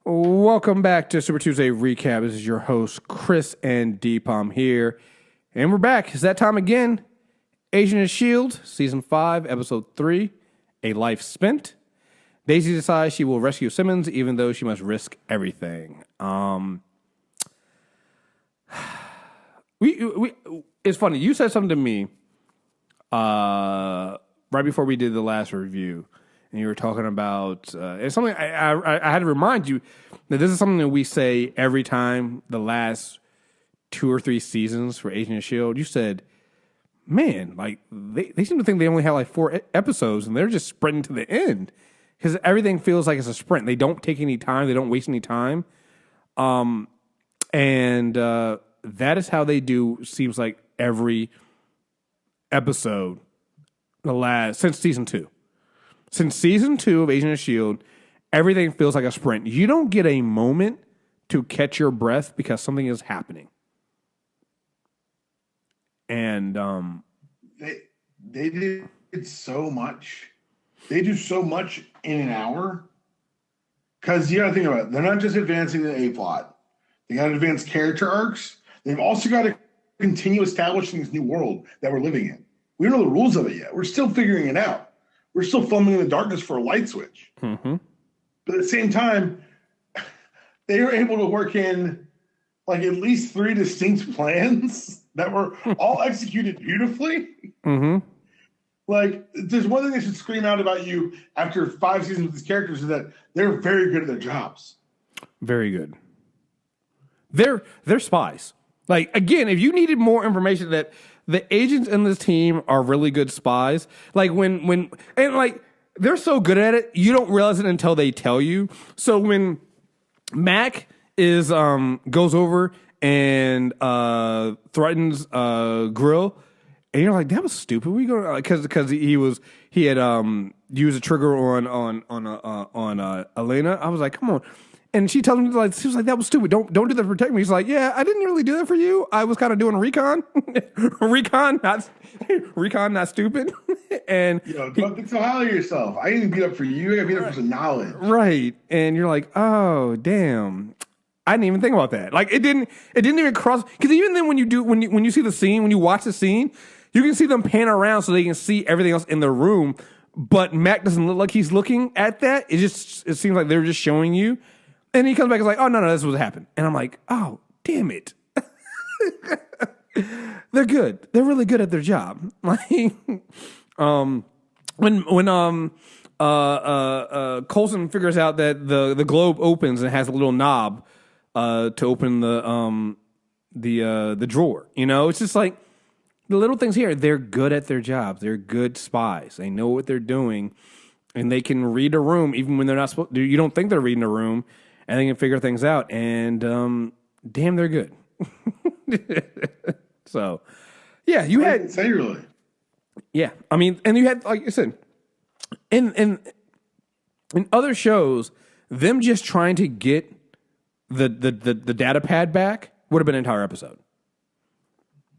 Welcome back to Super Tuesday Recap. This is your host, Chris and Deke here. And we're back. It's that time again. Agent of S.H.I.E.L.D., Season 5, Episode 3, A Life Spent. Daisy decides she will rescue Simmons, even though she must risk everything. It's funny. You said something to me right before we did the last review. And you were talking about it's something I had to remind you that this is something that we say every time the last 2 or 3 seasons for Agent of S.H.I.E.L.D. You said, man, like they seem to think they only have like 4 episodes and they're just sprinting to the end because everything feels like it's a sprint. They don't take any time. They don't waste any time. And that is how they do, seems like every episode since season 2. Since season 2 of Agent of S.H.I.E.L.D., everything feels like a sprint. You don't get a moment to catch your breath because something is happening. And they did so much. They do so much in an hour. Because you got to think about it. They're not just advancing the A plot. They got to advance character arcs. They've also got to continue establishing this new world that we're living in. We don't know the rules of it yet. We're still figuring it out. We're still filming in the darkness for a light switch. Mm-hmm. But at the same time, they were able to work in like at least 3 distinct plans that were all executed beautifully. Mm-hmm. Like, there's one thing they should scream out about you after 5 seasons with these characters is that they're very good at their jobs. Very good. They're spies. Like, again, if you needed more information that the agents in this team are really good spies. Like when they're so good at it, you don't realize it until they tell you. So when Mac goes over and threatens Grill, and you're like, that was stupid. We go because he had used a trigger on Elena. I was like, come on. And she tells me, like, she was like, that was stupid. Don't do that to protect me. He's like, yeah, I didn't really do that for you. I was kind of doing recon. recon, not stupid. And don't think so highly of yourself. I didn't beat up for you. I got beat up for some knowledge. Right. And you're like, oh, damn. I didn't even think about that. Like, it didn't even cross. Because even then when you see the scene, when you watch the scene, you can see them pan around so they can see everything else in the room. But Mac doesn't look like he's looking at that. It seems like they're just showing you. And he comes back and is like, oh, no, this is what happened. And I'm like, oh, damn it. They're good. They're really good at their job. Like, when Coulson figures out that the globe opens and has a little knob to open the drawer, it's just like the little things here. They're good at their jobs. They're good spies. They know what they're doing, and they can read a room even when they're not supposed to. You don't think they're reading a room. And they can figure things out, and damn, they're good. So, yeah, you had really. Yeah, I mean, and you had, like I said, in other shows, them just trying to get the data pad back would have been an entire episode.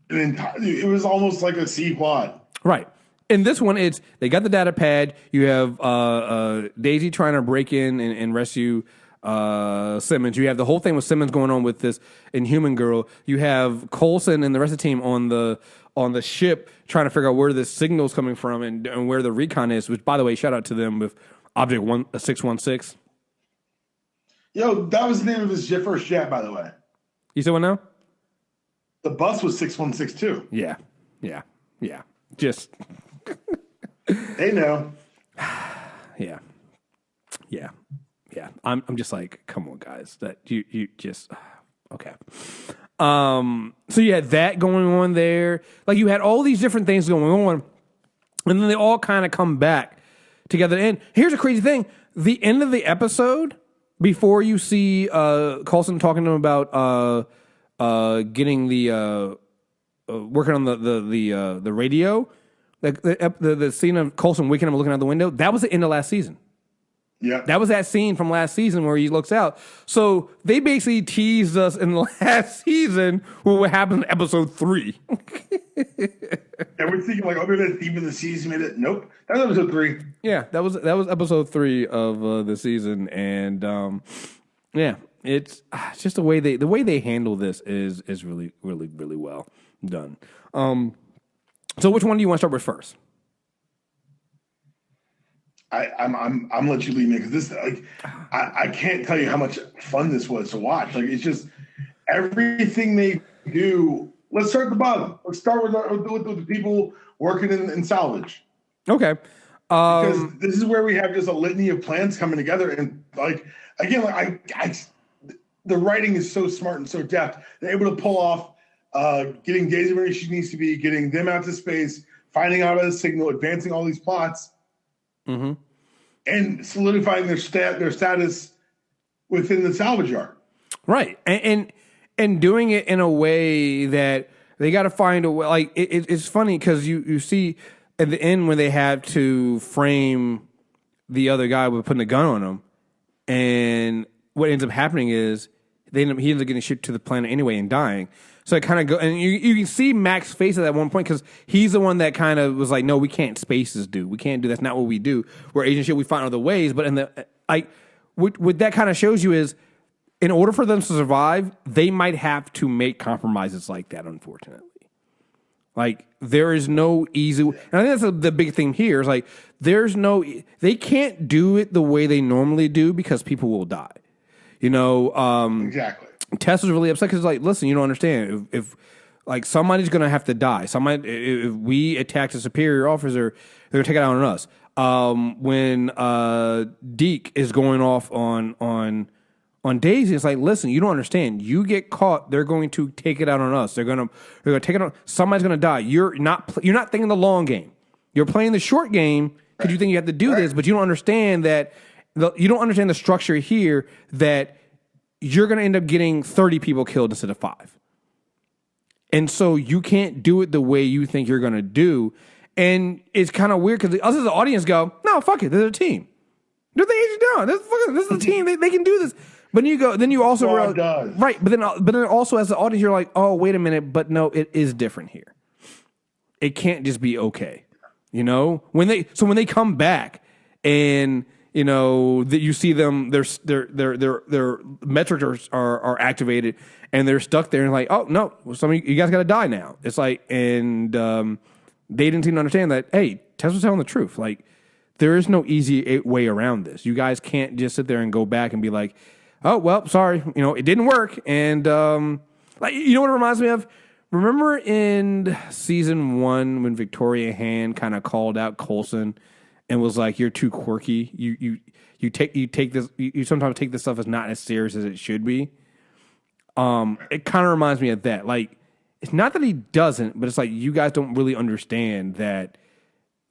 It was almost like a C plot, right? In this one, they got the data pad. You have Daisy trying to break in and rescue Simmons. You have the whole thing with Simmons going on with this Inhuman girl. You have Coulson and the rest of the team on the ship trying to figure out where this signal's coming from and where the recon is, which, by the way, shout out to them with Object 616. Yo, that was the name of his first jet, by the way. You said what now? The bus was 616 too. Yeah. Just they know. Yeah. I'm just like, come on, guys. That you just okay. So you had that going on there. Like, you had all these different things going on, and then they all kind of come back together. And here's a crazy thing: the end of the episode, before you see Coulson talking to him about getting the working on the radio, the scene of Coulson waking up and looking out the window, that was the end of last season. Yeah, that was that scene from last season where he looks out. So they basically teased us in the last season what happened in episode 3. And we're thinking like, oh, maybe that's even the season made it. Nope, that was episode 3. Yeah, that was episode 3 of the season, and Yeah, it's just the way they handle this is really really really well done. So which one do you want to start with first? I'm gonna let you lead me because this like I can't tell you how much fun this was to watch. Like it's just everything they do. Let's start at the bottom. Let's start with the people working in Salvage. Okay. Because this is where we have just a litany of plans coming together, and like again, like the writing is so smart and so deft. They're able to pull off getting Daisy where she needs to be, getting them out to space, finding out about the signal, advancing all these plots, and solidifying their status within the salvage yard. Right, and doing it in a way that they got to find a way. Like it's funny because you see at the end when they have to frame the other guy with putting a gun on him, and what ends up happening is he ends up getting shipped to the planet anyway and dying. So it kind of go, and you can see Mac's face at that one point because he's the one that kind of was like, "No, we can't space this dude. We can't do that's not what we do. We're Agent Shield. We find other ways." But in the what that kind of shows you is, in order for them to survive, they might have to make compromises like that. Unfortunately, like there is no easy, and I think that's the big thing here. Is like they can't do it the way they normally do because people will die. Exactly. Tess was really upset because, like, listen, you don't understand. If like somebody's going to have to die. If we attack a superior officer, they're going to take it out on us. When Deke is going off on Daisy, it's like, listen, you don't understand. You get caught, they're going to take it out on us. They're going to take it on. Somebody's going to die. You're not thinking the long game. You're playing the short game because you think you have to do this, but you don't understand that. You don't understand the structure here that you're going to end up getting 30 people killed instead of 5. And so you can't do it the way you think you're going to do. And it's kind of weird because us as the audience go, no, fuck it. They're a team. They're the agent down. This is a team. They can do this. But then you also realize, right. But then also as the audience, you're like, oh, wait a minute. But no, it is different here. It can't just be okay. When they come back and that you see them, their metrics are activated and they're stuck there and like, oh no, some of you guys got to die now. It's like, and they didn't seem to understand that. Hey, Tess was telling the truth. Like, there is no easy way around this. You guys can't just sit there and go back and be like, oh well, sorry, it didn't work. And what it reminds me of? Remember in season 1 when Victoria Hand kind of called out Coulson and was like, "You're too quirky. You take this. You sometimes take this stuff as not as serious as it should be." It kind of reminds me of that. Like, it's not that he doesn't, but it's like you guys don't really understand that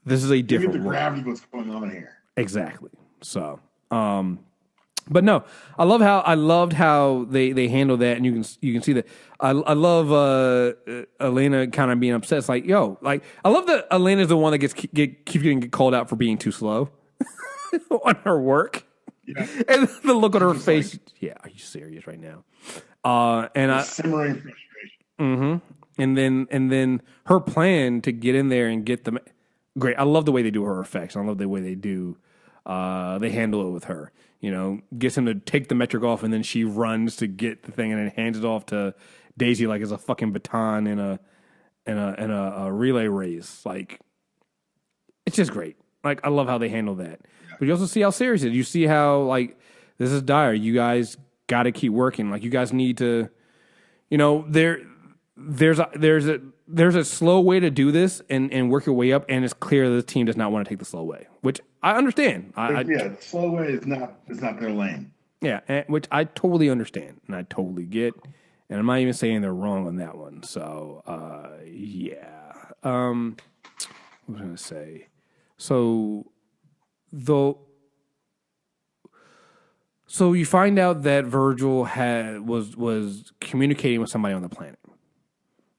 this is a different. You get the gravity of what's going on here. Exactly. So, but no, I loved how they handle that, and you can see that. I love Elena kind of being upset. It's like, yo, like I love that Elena's the one that keeps getting called out for being too slow on her work. Yeah. And the look on her face. Like, yeah, are you serious right now? Simmering frustration. Mm-hmm. And then her plan to get in there and get them. Great. I love the way they do her effects. I love the way they do. They handle it with her. Gets him to take the metric off, and then she runs to get the thing, and then hands it off to Daisy like it's a fucking baton in a relay race. Like, it's just great. Like, I love how they handle that. Yeah. But you also see how serious it is. You see how, like, this is dire. You guys got to keep working. Like, you guys need to, there's a slow way to do this and work your way up, and it's clear the team does not want to take the slow way, which I understand. The slow way is not their lane. Yeah, which I totally understand and I totally get, and I'm not even saying they're wrong on that one. So, yeah. What was I going to say? So you find out that Virgil was communicating with somebody on the planet.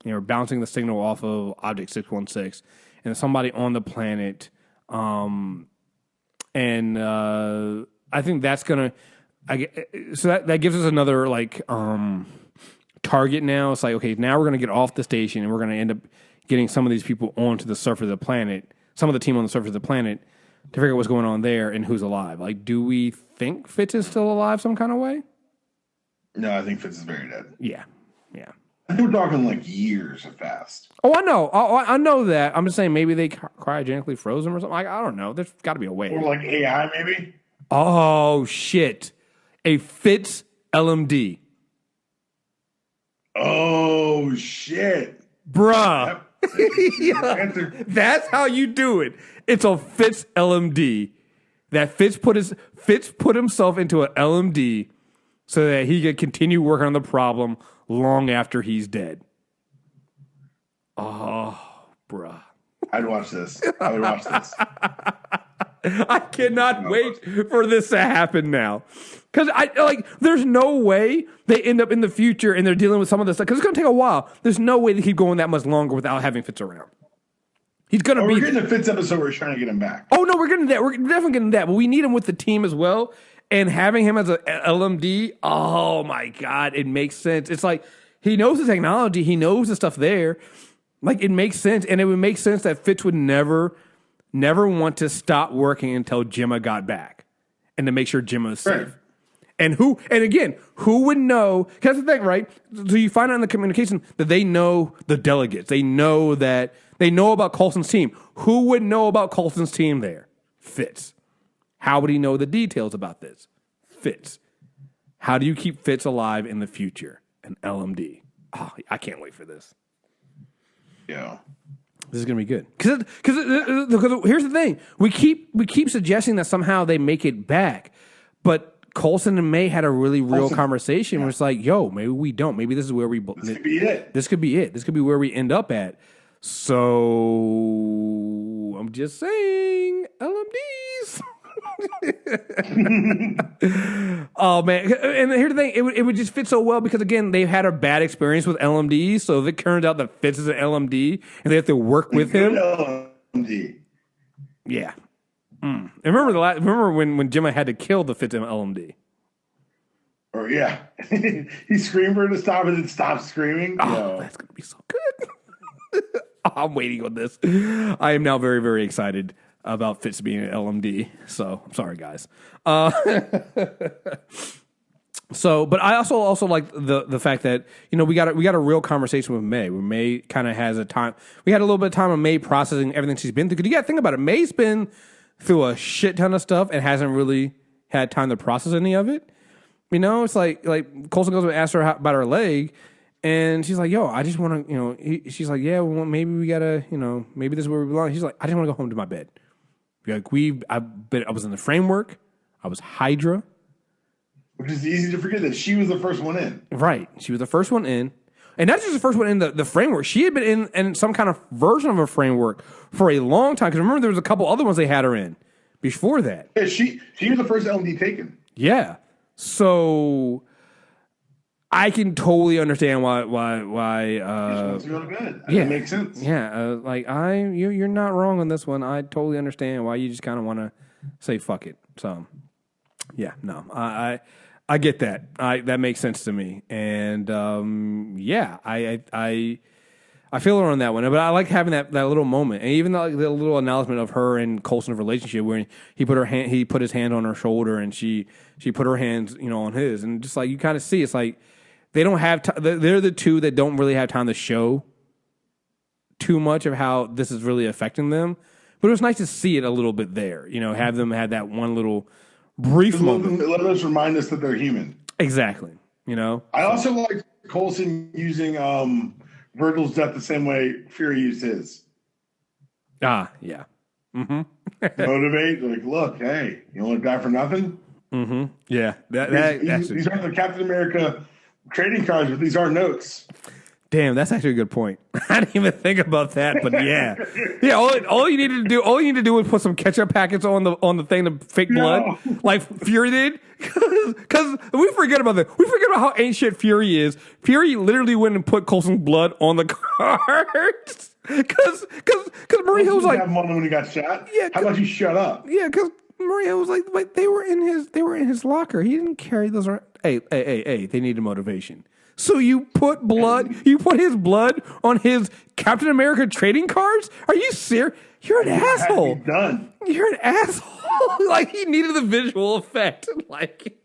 Bouncing the signal off of Object 616, and somebody on the planet. I think that's gonna. So that gives us another target now. It's like, okay, now we're gonna get off the station and we're gonna end up getting some of these people onto the surface of the planet. Some of the team on the surface of the planet to figure out what's going on there and who's alive. Like, do we think Fitz is still alive some kind of way? No, I think Fitz is very dead. Yeah. Yeah. I think we're talking like years of fast. Oh, I know. I know that. I'm just saying maybe they cryogenically froze him or something. I don't know. There's got to be a way. Or like AI, maybe? Oh, shit. A Fitz LMD. Oh, shit. Bruh. Yep. Yeah. That's how you do it. It's a Fitz LMD. That Fitz put himself into an LMD so that he could continue working on the problem long after he's dead. Oh, bruh. I'd watch this. I would watch this. I cannot wait for this to happen now. Because there's no way they end up in the future and they're dealing with some of this stuff. Because it's going to take a while. There's no way they keep going that much longer without having Fitz around. He's going to be. We're getting a Fitz episode where we're trying to get him back. Oh, no, we're getting that. We're definitely getting that. But we need him with the team as well. And having him as a LMD, oh my God, it makes sense. It's like he knows the technology. He knows the stuff there. Like, it makes sense. And it would make sense that Fitz would never want to stop working until Gemma got back and to make sure Gemma is safe. Right. And again, who would know? Because that's the thing, right? So you find out in the communication that they know the delegates. They know about Coulson's team. Who would know about Coulson's team there? Fitz. How would he know the details about this? Fitz. How do you keep Fitz alive in the future? An LMD. Oh, I can't wait for this. Yeah. This is gonna be good because here's the thing: we keep suggesting that somehow they make it back, but Coulson and May had a really real conversation where it's like, yo, maybe we don't. Maybe this is where we. This could be it. This could be it. This could be where we end up at. So I'm just saying, LMDs. Oh man, and here's the thing: it would just fit so well because again, they've had a bad experience with LMDs. So if it turns out that Fitz is an LMD and they have to work with him, LMD. Yeah. And remember when Gemma had to kill the Fitz LMD? Or yeah, he screamed for her to stop and it stopped screaming. Oh, that's gonna be so good. I'm waiting on this. I am now very, very excited about Fitz being an LMD. So I'm sorry, guys. But I also like the fact that we got a real conversation with May, where May kind of has a time. We had a little bit of time of May processing everything she's been through. Because you got to think about it. May's been through a shit ton of stuff and hasn't really had time to process any of it. It's like Coulson goes and asks her about her leg, and she's like, "Yo, I just want to, She's like, "Yeah, well, maybe we gotta, maybe this is where we belong." She's like, "I just want to go home to my bed." Like I was in the framework. I was Hydra. Which is easy to forget that she was the first one in. Right. She was the first one in. And not just the first one in the framework. She had been in some kind of version of a framework for a long time. Because remember, there was a couple other ones they had her in before that. Yeah, she was the first LMD taken. Yeah. So I can totally understand why It's really good. Yeah, it makes sense. Yeah. You're not wrong on this one. I totally understand why you just kind of want to say fuck it. So yeah, no. I get that. That makes sense to me, and I feel her on that one. But I like having that little moment, and even the little acknowledgement of her and Coulson's relationship, where he put his hand on her shoulder, and she put her hands on his, and just like you kind of see, it's like they don't have they're the two that don't really have time to show too much of how this is really affecting them. But it was nice to see it a little bit there. Have them had that one little brief moment. Let us remind us that they're human. Exactly. I also like Coulson using Virgil's death the same way Fury used his. Ah, yeah. Mm-hmm. Motivate, like, look, hey, you want to die for nothing? Mm-hmm. Yeah. These aren't the Captain America trading cards, but these are notes. Damn, that's actually a good point. I didn't even think about that, but yeah, yeah. All you needed to do was put some ketchup packets on the thing to fake blood, like Fury did. Because we forget about that. We forget about how ancient Fury is. Fury literally went and put Coulson's blood on the cards. Because Maria was like, have money when he got shot. Yeah. How about you shut up? Yeah, because Maria was like, wait, they were in his locker. He didn't carry those around. Hey, they needed motivation. So you put his blood on his Captain America trading cards? Are you serious? You're an asshole. Done. You're an asshole. Like, he needed the visual effect. Like,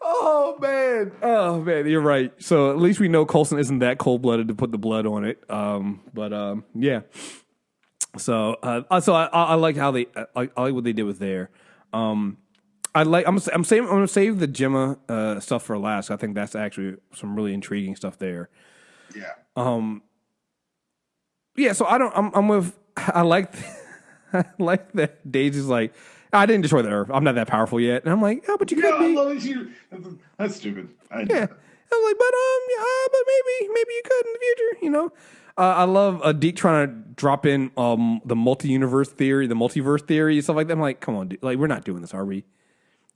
Oh man, you're right. So at least we know Coulson isn't that cold blooded to put the blood on it. Yeah. So I like how they I like what they did with there. I'm gonna save the Gemma stuff for last. I think that's actually some really intriguing stuff there. Yeah. Yeah. So I'm with. I like that Daisy's like, I didn't destroy the Earth. I'm not that powerful yet. And I'm like, oh, but you could be. That's stupid. Yeah. I'm like, but maybe you could in the future, you know. I love Deke trying to drop in the multi-universe theory, the multiverse theory, stuff like that. I'm like, come on, Deke. Like, we're not doing this, are we?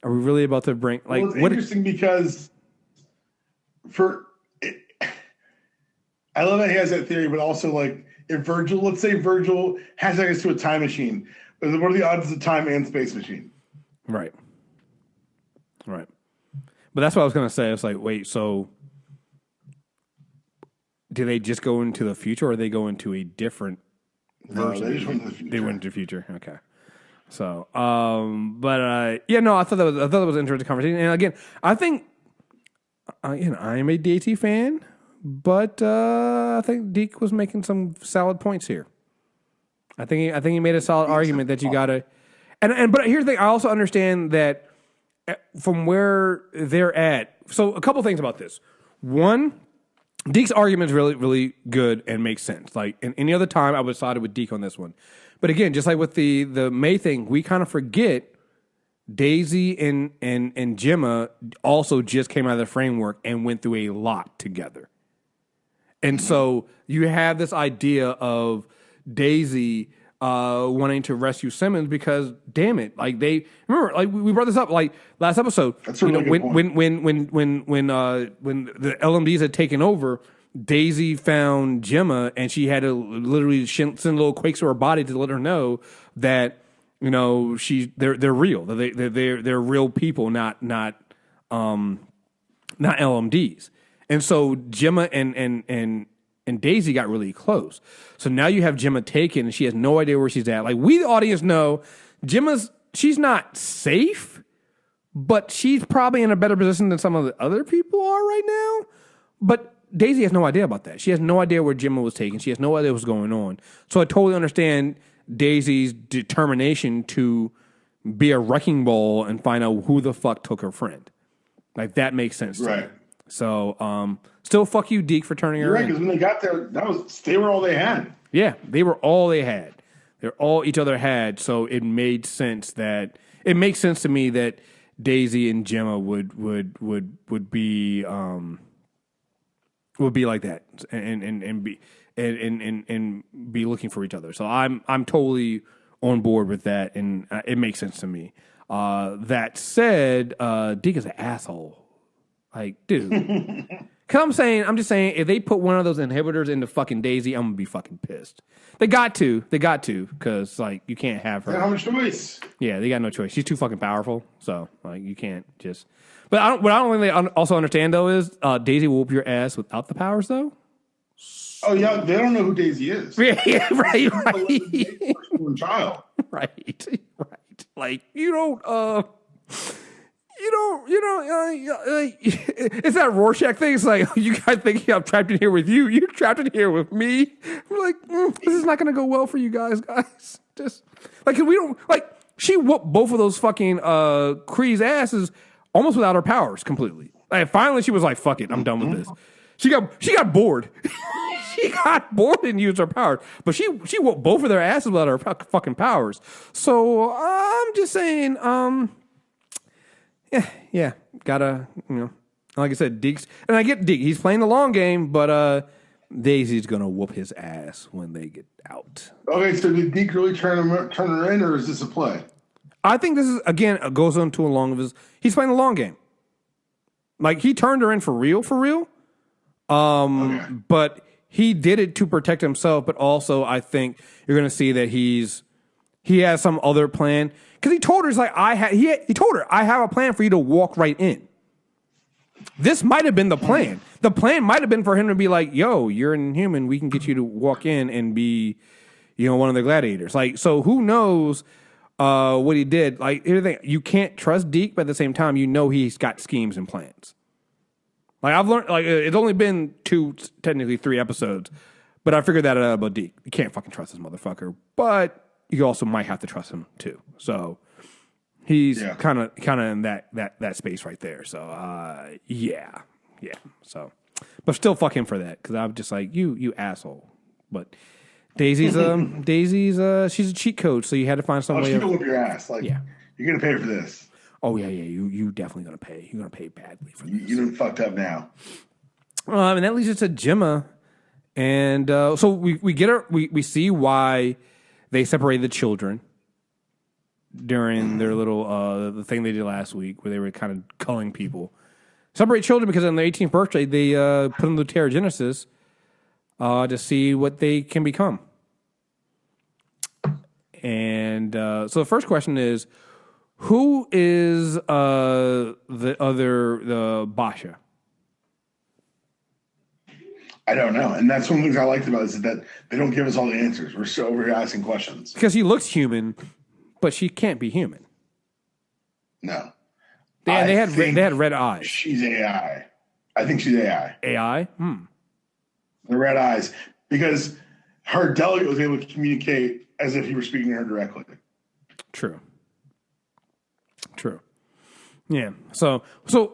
Are we really about to bring like? Well, it's interesting because I love that he has that theory, but also like if let's say Virgil has access to a time machine, what are the odds of a time and space machine? Right. But that's what I was gonna say. It's like, wait, so do they just go into the future, or they go into a different version? No, they just went into the future. They went into the future. Okay. So, yeah, no, I thought that was an interesting conversation. And again, I think, I am a DAT fan, but I think Deke was making some solid points here. I think he made a solid argument that you gotta, but here's the thing. I also understand that from where they're at. So a couple things about this. One, Deke's argument is really, really good and makes sense. Like in any other time, I would have sided with Deke on this one. But again, just like with the May thing, we kind of forget Daisy and Gemma also just came out of the framework and went through a lot together. And so you have this idea of Daisy wanting to rescue Simmons because, damn it, like they remember, like we brought this up like last episode. That's a really good point. When the LMDs had taken over, Daisy found Gemma and she had to literally send little quakes to her body to let her know that they're real, they're real people, not LMDs. And so Gemma and Daisy got really close. So now you have Gemma taken and she has no idea where she's at. Like we, the audience, know she's not safe, but she's probably in a better position than some of the other people are right now. But Daisy has no idea about that. She has no idea where Gemma was taken. She has no idea what's going on. So I totally understand Daisy's determination to be a wrecking ball and find out who the fuck took her friend. Like that makes sense. Right. To me. So, still fuck you, Deke, for turning her in. Right, because when they got there, they were all they had. Yeah, they were all they had. They're all each other had. So it makes sense to me that Daisy and Gemma would be like that and be looking for each other. So I'm totally on board with that, and it makes sense to me. That said, Deke is an asshole. Like, dude. Cause I'm just saying, if they put one of those inhibitors into fucking Daisy, I'm gonna be fucking pissed. They got to, cause like you can't have her. They don't have a choice. Yeah, they got no choice. She's too fucking powerful, so like you can't just. But what I don't really also understand though is Daisy will whoop your ass without the powers though. Oh yeah, they don't know who Daisy is. Yeah, right. Child. Right. Like it's that Rorschach thing. It's like, you guys think I'm trapped in here with you. You're trapped in here with me. We're like, this is not going to go well for you guys. Just like, we don't like, she whooped both of those fucking Kree's asses almost without her powers completely. Like, finally she was like, fuck it, I'm done with this. She got bored. She got bored and used her powers. But she whooped both of their asses without her fucking powers. So I'm just saying, yeah, gotta, like I said, Deke's, and I get Deke, he's playing the long game, but Daisy's gonna whoop his ass when they get out. Okay, so did Deke really turn her in, or is this a play? I think this is, again, goes on to a long of his, he's playing the long game. Like, he turned her in for real. Okay. But he did it to protect himself, but also I think you're gonna see that he has some other plan. Because he told her, he told her, I have a plan for you to walk right in. This might have been the plan. The plan might have been for him to be like, yo, you're an Inhuman. We can get you to walk in and be, one of the gladiators. Like, so who knows what he did. Like, here's the thing: you can't trust Deke, but at the same time, you know he's got schemes and plans. Like, I've learned, like, it's only been technically 3 episodes, but I figured that out about Deke. You can't fucking trust this motherfucker, but you also might have to trust him too. So he's kind of in that space right there. So yeah. So, but still fuck him for that, because I'm just like, you asshole. But Daisy's she's a cheat code, so you had to find some way. She's gonna whip your ass. Like, you're gonna pay for this. Oh yeah. You definitely gonna pay. You're gonna pay badly for this. You done fucked up now. And that leads us to Gemma, and so we get her. We see why they separated the children during their little the thing they did last week, where they were kind of culling people. Separate children because on their 18th birthday they put them to Terrigenesis to see what they can become. And so the first question is, who is the Basha? I don't know. And that's one of the things I liked about it, is that they don't give us all the answers. We're so over here asking questions. Because he looks human, but she can't be human. No. They had red eyes. She's AI. I think she's AI. AI? The red eyes. Because her delegate was able to communicate as if he were speaking to her directly. True. Yeah. So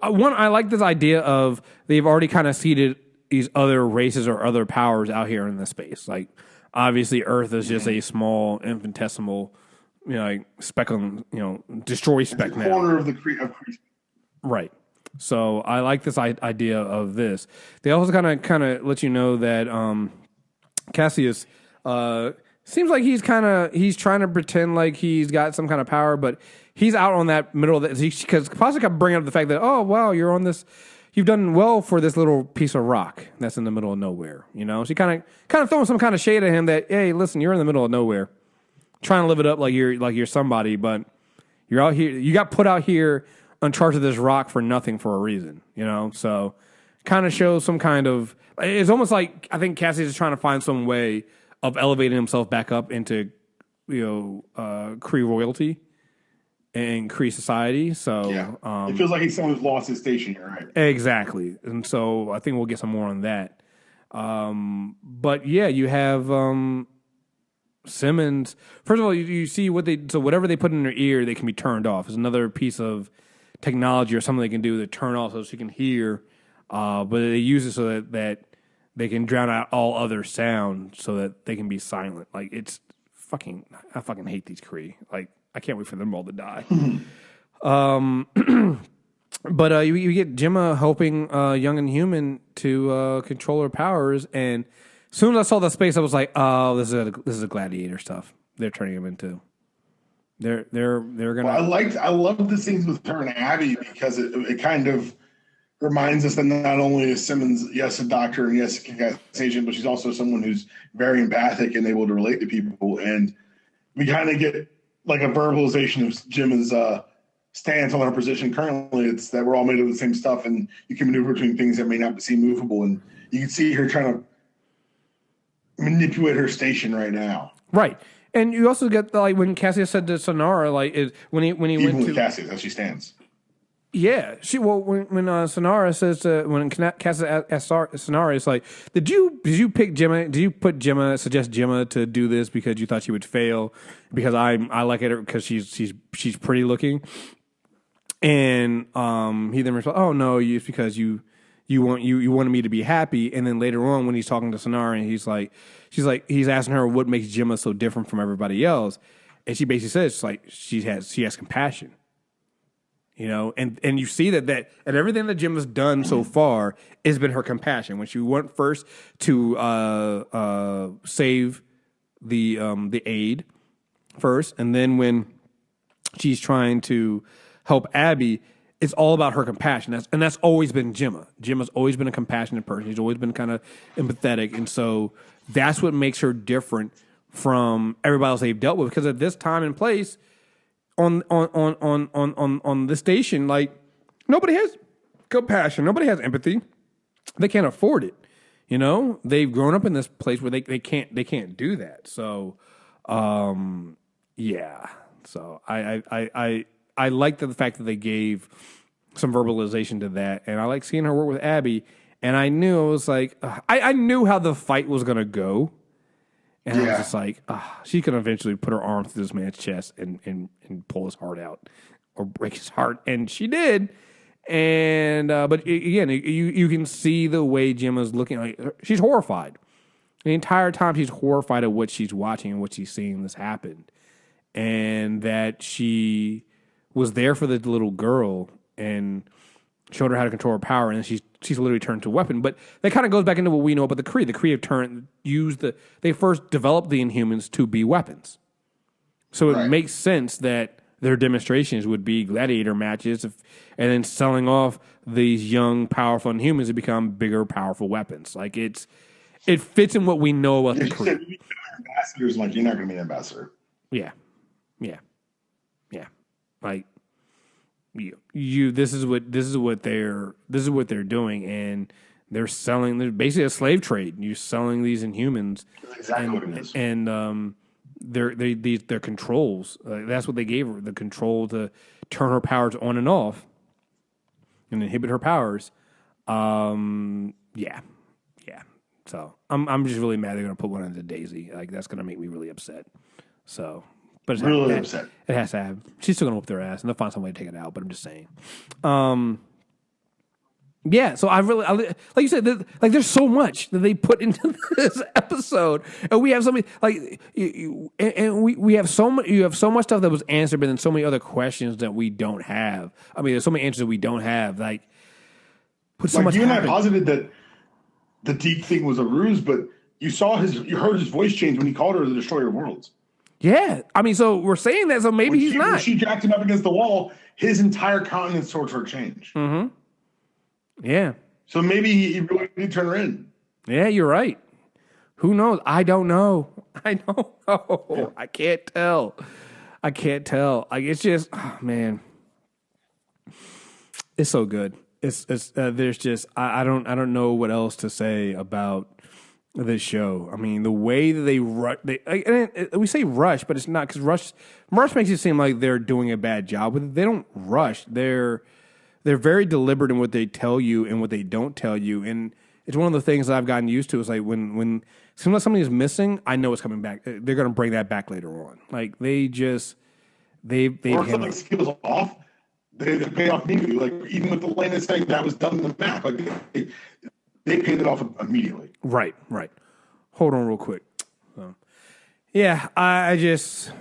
one, I like this idea of they've already kind of seeded these other races or other powers out here in the space. Like, obviously Earth is just a small infinitesimal, like speck on, destroy speck it's now. Corner of the Kree. Right. So I like this idea of this. They also kind of let you know that Cassius seems like he's trying to pretend like he's got some kind of power, but he's out on that middle of that, because Pasha kept bringing up the fact that, oh wow, you're on this, you've done well for this little piece of rock that's in the middle of nowhere. She kind of throwing some kind of shade at him that, hey, listen, you're in the middle of nowhere, trying to live it up like you're somebody, but you're out here, you got put out here in charge of this rock for nothing, for a reason, so kind of shows some kind of, it's almost like I think Cassius is trying to find some way of elevating himself back up into Kree royalty and Kree society. So it feels like he's someone who's lost his station here, right? Exactly. And so I think we'll get some more on that. But yeah, you have Simmons. First of all, you see whatever they put in their ear, they can be turned off. It's another piece of technology or something they can do to turn off so she can hear. But they use it so that they can drown out all other sound so that they can be silent. Like, it's I fucking hate these Kree. Like, I can't wait for them all to die. But you get Gemma helping Young and Human to control her powers, and as soon as I saw the space, I was like, "Oh, this is a gladiator stuff. They're turning him into. They're gonna." Well, I love the scenes with her and Abby, because it kind of reminds us that not only is Simmons, yes, a doctor and yes, a kick-ass agent, but she's also someone who's very empathic and able to relate to people. And we kind of get like a verbalization of Gemma's stance on her position currently. It's that we're all made of the same stuff, and you can maneuver between things that may not seem movable. And you can see her trying to manipulate her station right now. Right. And you also get like when Cassius said to Sonara, like when he Even went to Cassius as she stands. Yeah, when Sonara says when Cassius asks Sonara, it's like, did you pick Gemma? Did you suggest Gemma to do this because you thought she would fail? Because I like her because she's pretty looking. And he then responds, oh no, it's because you wanted me to be happy. And then later on when he's talking to Sonara, and he's asking her what makes Gemma so different from everybody else, and she basically says like she has compassion. And you see that and everything that Gemma's done so far has been her compassion. When she went first to save the aide first, and then when she's trying to help Abby, it's all about her compassion. That's always been Gemma. Gemma's always been a compassionate person. She's always been kind of empathetic, and so that's what makes her different from everybody else they've dealt with. Because at this time and place, on the station, like, nobody has compassion, nobody has empathy. They can't afford it. They've grown up in this place where they can't do that. So yeah. So I like the fact that they gave some verbalization to that, and I like seeing her work with Abby. And I knew it was like I knew how the fight was gonna go, and I was just like, she can eventually put her arm through this man's chest and pull his heart out or break his heart, and she did. And but again, you can see the way Gemma's looking. Like she's horrified the entire time. She's horrified at what she's watching and what she's seeing this happen, and that she was there for the little girl and showed her how to control her power, and then she's literally turned to a weapon. But that kind of goes back into what we know about the Kree. The Kree have they first developed the Inhumans to be weapons. So it makes sense that their demonstrations would be gladiator matches, and then selling off these young, powerful Inhumans to become bigger, powerful weapons. Like it fits in what we know about the Kree. Ambassadors, like you're not going to be an ambassador. Yeah. Like you. This is what they're doing, and they're selling. They're basically a slave trade. You're selling these Inhumans. That's exactly what it is. And they're controls. That's what they gave her, the control to turn her powers on and off and inhibit her powers. Yeah. So I'm just really mad they're going to put one into Daisy. Like that's going to make me really upset. So, but it's really upset. It has to have. She's still going to whoop their ass, and they'll find some way to take it out. But I'm just saying. Yeah, so I like you said, there's so much that they put into this episode, and we have so many, like, we have so much. You have so much stuff that was answered, but then so many other questions that we don't have. I mean, there's so many answers that we don't have. Like, put so much. You and I posited that the Deke thing was a ruse, but you heard his voice change when he called her the Destroyer of Worlds. Yeah, I mean, so we're saying that, so maybe he's not. When she jacked him up against the wall, his entire countenance towards her changed. Mm-hmm. Yeah. So maybe he really did turn her in. Yeah, you're right. Who knows? I don't know. Yeah. I can't tell. Like it's just, oh, man, it's so good. It's there's just I don't know what else to say about this show. I mean, the way that we say rush, but it's not, because rush makes it seem like they're doing a bad job with it. They don't rush. They're very deliberate in what they tell you and what they don't tell you. And it's one of the things that I've gotten used to. Is like when something is missing, I know it's coming back. They're going to bring that back later on. Like they or if something skills off, they pay off immediately. Like even with the Lena saying that was done in the map, like they paid it off immediately. Right. Hold on real quick. Yeah, I just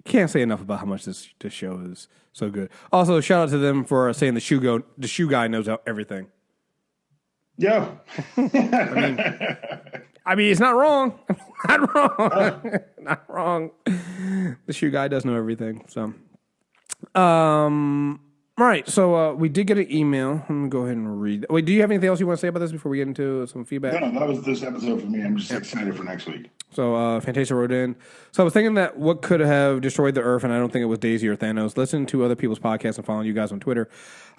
can't say enough about how much this show is so good. Also, shout out to them for saying the shoe guy knows everything. Yeah. I mean, it's not wrong. Not wrong. The shoe guy does know everything. So, all right. So we did get an email. Let me go ahead and read. Wait, do you have anything else you want to say about this before we get into some feedback? No, that was this episode for me. I'm just excited for next week. So Fantasia wrote in. So I was thinking that what could have destroyed the Earth, and I don't think it was Daisy or Thanos. Listen to other people's podcasts and following you guys on Twitter.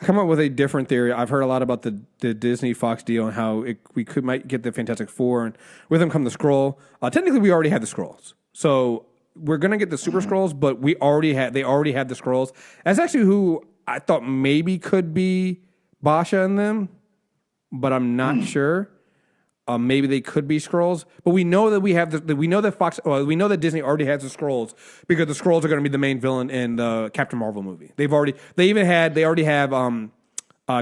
I come up with a different theory. I've heard a lot about the Disney Fox deal and how we might get the Fantastic Four, and with them come the Skrull. Technically, we already had the Skrulls, so we're gonna get the Super Skrulls, but they already had the Skrulls. That's actually who I thought maybe could be Basha in them, but I'm not sure. Maybe they could be Skrulls, but we know that we know that Disney already has the Skrulls, because the Skrulls are going to be the main villain in the Captain Marvel movie. They already have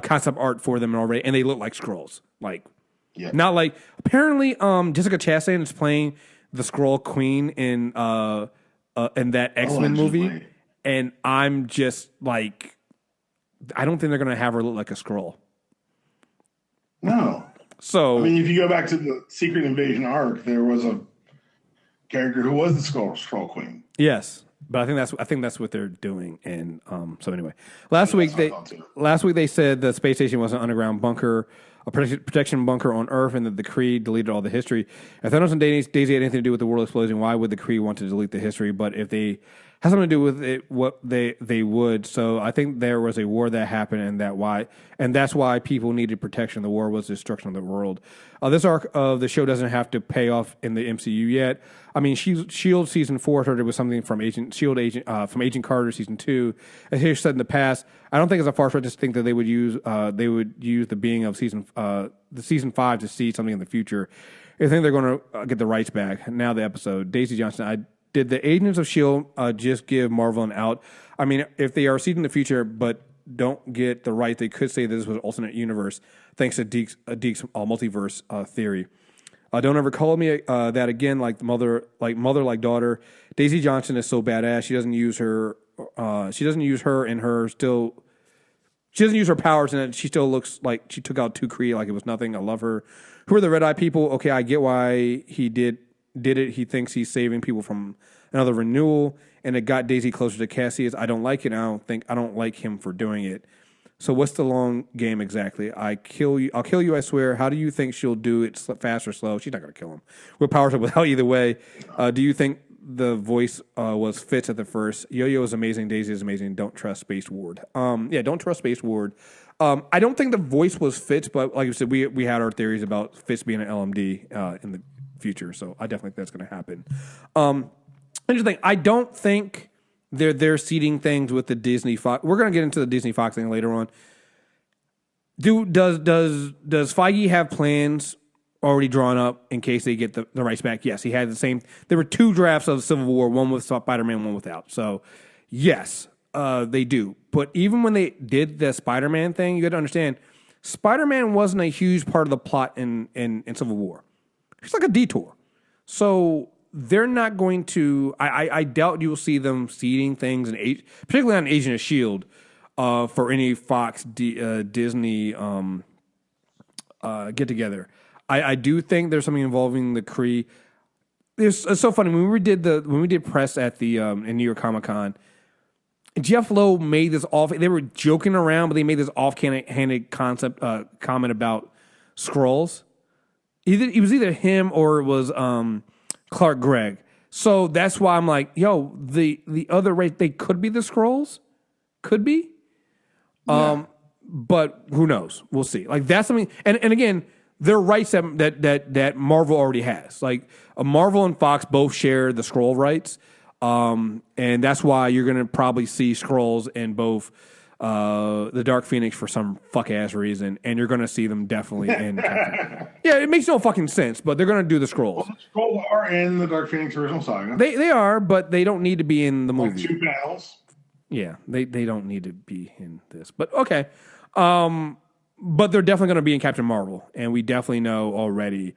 concept art for them already, and they look like Skrulls. Like, not like, apparently Jessica Chastain is playing the Skrull Queen in that X-Men movie, and I'm just like, I don't think they're going to have her look like a Skrull. No. So, I mean, if you go back to the Secret Invasion arc, there was a character who was the Skrull Queen. Yes, but I think that's what they're doing. And so anyway, last week they said the space station was an underground bunker, a protection bunker on Earth, and that the Kree deleted all the history. If Thanos and Daisy had anything to do with the world exploding, why would the Kree want to delete the history? But if they has something to do with it, what they would. So I think there was a war that happened, and that's why people needed protection. The war was destruction of the world. This arc of the show doesn't have to pay off in the MCU yet. I mean, Shield season 4 started with something from Agent Carter season 2. As he said in the past, I don't think it's a far stretch to think that they would use the being of season 5 to see something in the future. I think they're going to get the rights back. Now the episode, Daisy Johnson. Did the Agents of S.H.I.E.L.D. Just give Marvel an out? I mean, if they are seeing the future but don't get the right, they could say this was alternate universe thanks to Deke's multiverse theory. Don't ever call me that again, like mother, like daughter. Daisy Johnson is so badass. She doesn't use her. She doesn't use her powers, and she still looks like she took out 2 Kree like it was nothing. I love her. Who are the Red Eye people? Okay, I get why he did it. He thinks he's saving people from another renewal, and it got Daisy closer to Cassius. I don't like it. I don't like him for doing it. So what's the long game exactly? I'll kill you, I swear. How do you think she'll do it, fast or slow? She's not going to kill him. With powers up without either way. Do you think the voice was Fitz at the first? Yo-Yo is amazing. Daisy is amazing. Don't trust Space Ward. Don't trust Space Ward. I don't think the voice was Fitz, but like I said, we had our theories about Fitz being an LMD in the future, so I definitely think that's going to happen. Interesting. I don't think they're seeding things with the Disney Fox. We're going to get into the Disney Fox thing later on. Does Feige have plans already drawn up in case they get the rights back? Yes, he had the same. There were 2 drafts of Civil War, one with Spider-Man, one without. So yes, they do. But even when they did the Spider-Man thing, you got to understand, Spider-Man wasn't a huge part of the plot in Civil War. It's like a detour. So they're not going to. I doubt you will see them seeding things, particularly on Agent of S.H.I.E.L.D., for any Fox Disney get together. I do think there's something involving the Kree. It's so funny when we did press at the in New York Comic Con. Jeff Lowe made this they were joking around, but they made this offhanded comment about Skrulls. It was either him or it was Clark Gregg. So that's why I'm like, yo, the other race, they could be the Skrulls. Could be. Yeah. But who knows? We'll see. Like that's something, and again, they're rights that Marvel already has. Like Marvel and Fox both share the Skrull rights. And that's why you're going to probably see Skrulls in both the Dark Phoenix for some fuck ass reason, and you're going to see them definitely in. Yeah, it makes no fucking sense, but they're going to do the Skrulls. Well, the Skrulls are in the Dark Phoenix original saga. They are, but they don't need to be in the movie. Like 2 panels. Yeah, they don't need to be in this, but okay. But they're definitely going to be in Captain Marvel, and we definitely know already.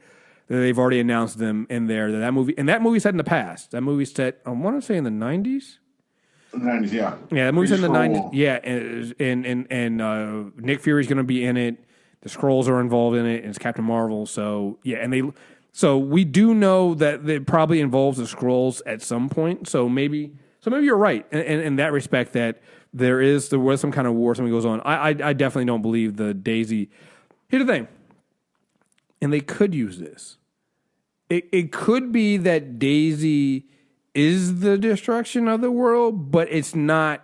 They've already announced them in there. That movie set in the past. That movie set, I want to say in the 90s. In the 90s, yeah. Yeah, that movie set in the 90s. Yeah, and Nick Fury's going to be in it. The Skrulls are involved in it, and it's Captain Marvel. So yeah, so we do know that it probably involves the Skrulls at some point. So maybe you're right in that respect that there was some kind of war, something goes on. I definitely don't believe the Daisy. Here's the thing. And they could use this. It could be that Daisy is the destruction of the world, but it's not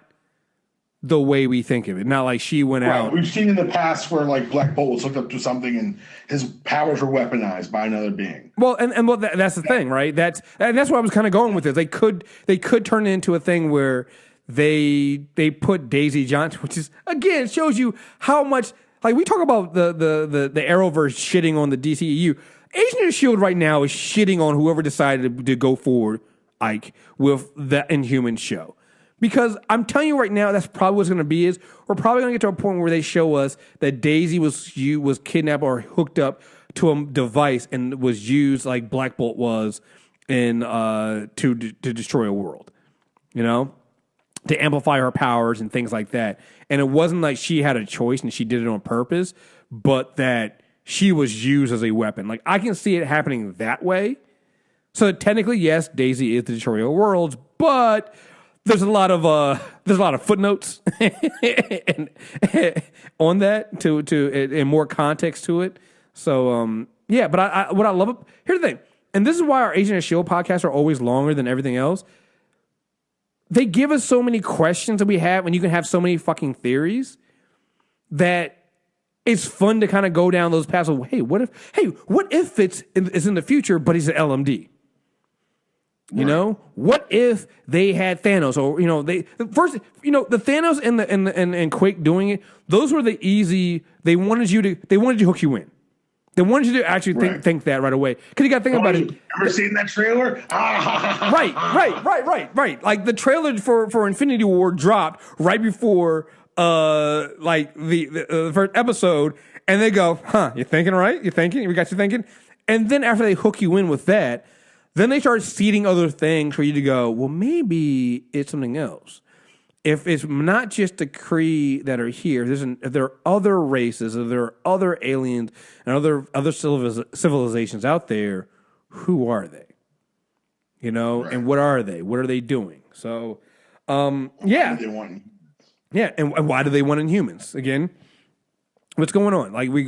the way we think of it. Not like she went out. We've seen in the past where like Black Bolt was hooked up to something and his powers were weaponized by another being. Well, that's the thing, right? That's where I was kind of going with this. They could turn it into a thing where they put Daisy Johnson, which is again shows you how much. Like, we talk about the Arrowverse shitting on the DCEU. Agent of S.H.I.E.L.D. right now is shitting on whoever decided to go forward, Ike, with the Inhuman show. Because I'm telling you right now, that's probably what's going to be we're probably going to get to a point where they show us that Daisy was kidnapped or hooked up to a device and was used like Black Bolt was to destroy a world. You know? To amplify her powers and things like that. And it wasn't like she had a choice and she did it on purpose, but that she was used as a weapon. Like, I can see it happening that way. So technically, yes, Daisy is the destroyer of worlds, but there's a lot of footnotes on that and more context to it. So yeah, but what I love, here's the thing, and this is why our Agent of S.H.I.E.L.D. podcasts are always longer than everything else. they give us so many questions that we have, and you can have so many fucking theories that it's fun to kind of go down those paths of, hey, what if Fitz is in the future, but he's an LMD? You know, what if they had Thanos, or the Thanos and Quake doing it? Those were the easy. They wanted to hook you in. They wanted you to actually think that right away, because you got to think about it. Ever seen that trailer? Right. Like the trailer for Infinity War dropped right before the first episode, and they go, "You're thinking, right? You're thinking. We got you thinking." And then after they hook you in with that, then they start seeding other things for you to go, well, maybe it's something else. If it's not just the Kree that are here, if there are other races, if there are other aliens and other civilizations out there, who are they? And what are they? What are they doing? So, Why do they want? Yeah, and why do they want Inhumans again? What's going on? Like we're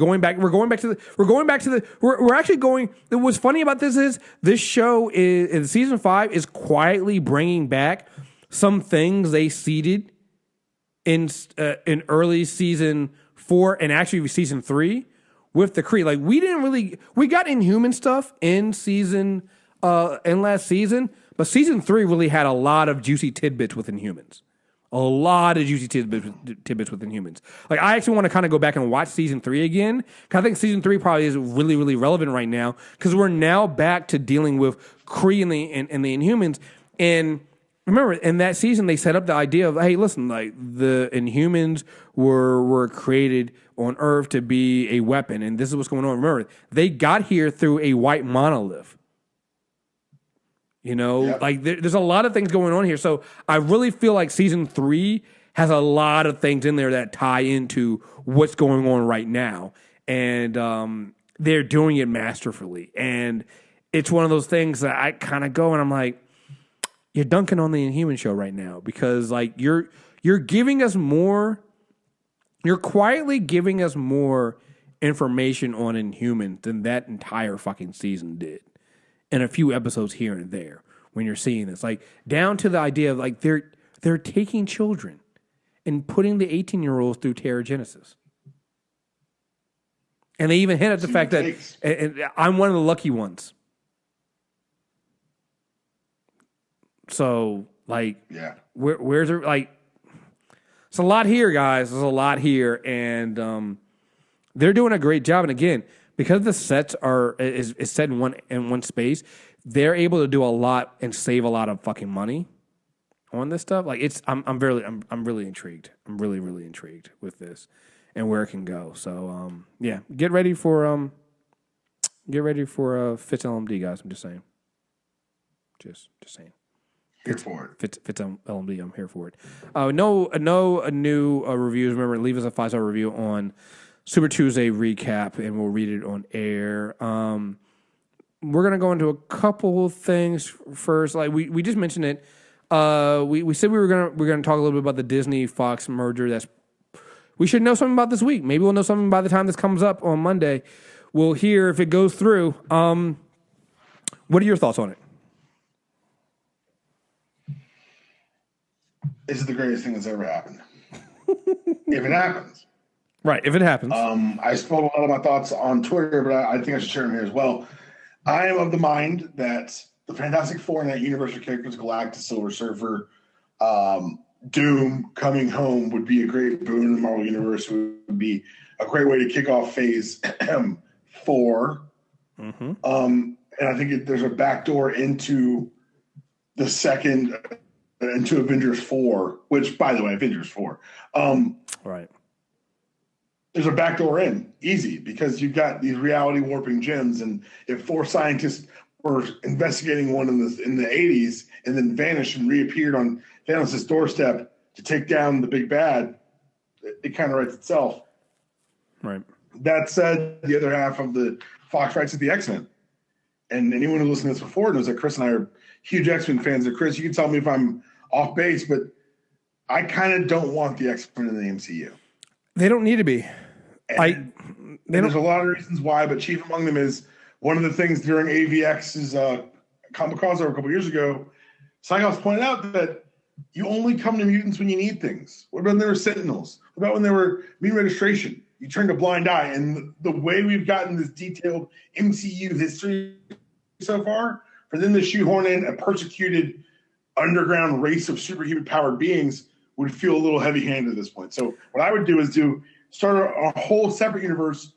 actually going. What's funny about this is this show is in season 5 is quietly bringing back some things they seeded in early season 4 and actually season 3 with the Kree. Like we got Inhuman stuff in last season, but season 3 really had a lot of juicy tidbits with Inhumans. A lot of juicy tidbits with Inhumans. Like, I actually want to kind of go back and watch season 3 again, because I think season 3 probably is really, really relevant right now, because we're now back to dealing with Kree and the Inhumans. And remember, in that season, they set up the idea of, hey, listen, like, the Inhumans were created on Earth to be a weapon, and this is what's going on. Remember, they got here through a white monolith. Like there's a lot of things going on here. So I really feel like season 3 has a lot of things in there that tie into what's going on right now. And they're doing it masterfully. And it's one of those things that I kind of go and I'm like, you're dunking on the Inhuman show right now, because like you're giving us more, you're quietly giving us more information on Inhumans than that entire fucking season did. And a few episodes here and there when you're seeing this, like down to the idea of like they're taking children and putting the 18-year-olds through teragenesis. And they even hint at the fact that and I'm one of the lucky ones. So like, where's it? Like, it's a lot here, guys. There's a lot here, and they're doing a great job. And again, because the sets is set in one space, they're able to do a lot and save a lot of fucking money on this stuff. Like I'm really intrigued. I'm really, really intrigued with this and where it can go. So get ready for Fitz LMD, guys. I'm just saying. Just saying. Here for it. Fitz LMD. I'm here for it. No new reviews. Remember, leave us a 5-star review on Super Tuesday recap, and we'll read it on air. We're gonna go into a couple things first. Like we just mentioned it. We said we're gonna talk a little bit about the Disney Fox merger. We should know something about this week. Maybe we'll know something by the time this comes up on Monday. We'll hear if it goes through. What are your thoughts on it? This is the greatest thing that's ever happened. If it happens. Right, if it happens. I spoke a lot of my thoughts on Twitter, but I think I should share them here as well. I am of the mind that the Fantastic Four and that universe of characters, Galactus, Silver Surfer, Doom coming home would be a great boon in the Marvel Universe. It would be a great way to kick off Phase 4. Mm-hmm. And I think there's a backdoor into the second, into Avengers 4, which, by the way, Avengers 4. Right. There's a backdoor in, easy, because you've got these reality warping gems, and if 4 scientists were investigating one in the 80s and then vanished and reappeared on Thanos' doorstep to take down the big bad, it kind of writes itself. Right. That said, the other half of the Fox writes at the X-Men. And anyone who listened to this before knows that Chris and I are huge X-Men fans. And Chris, you can tell me if I'm off base, but I kind of don't want the X-Men in the MCU. They don't need to be. There's a lot of reasons why, but chief among them is one of the things during AVX's Comic-Cons a couple years ago, Psychos pointed out that You only come to mutants when you need things. What about when they were Sentinels? What about when they were mutant registration? You turned a blind eye. And the way we've gotten this detailed MCU history so far, for them to shoehorn in a persecuted underground race of superhuman powered beings would feel a little heavy-handed at this point. So what I would do is start a whole separate universe.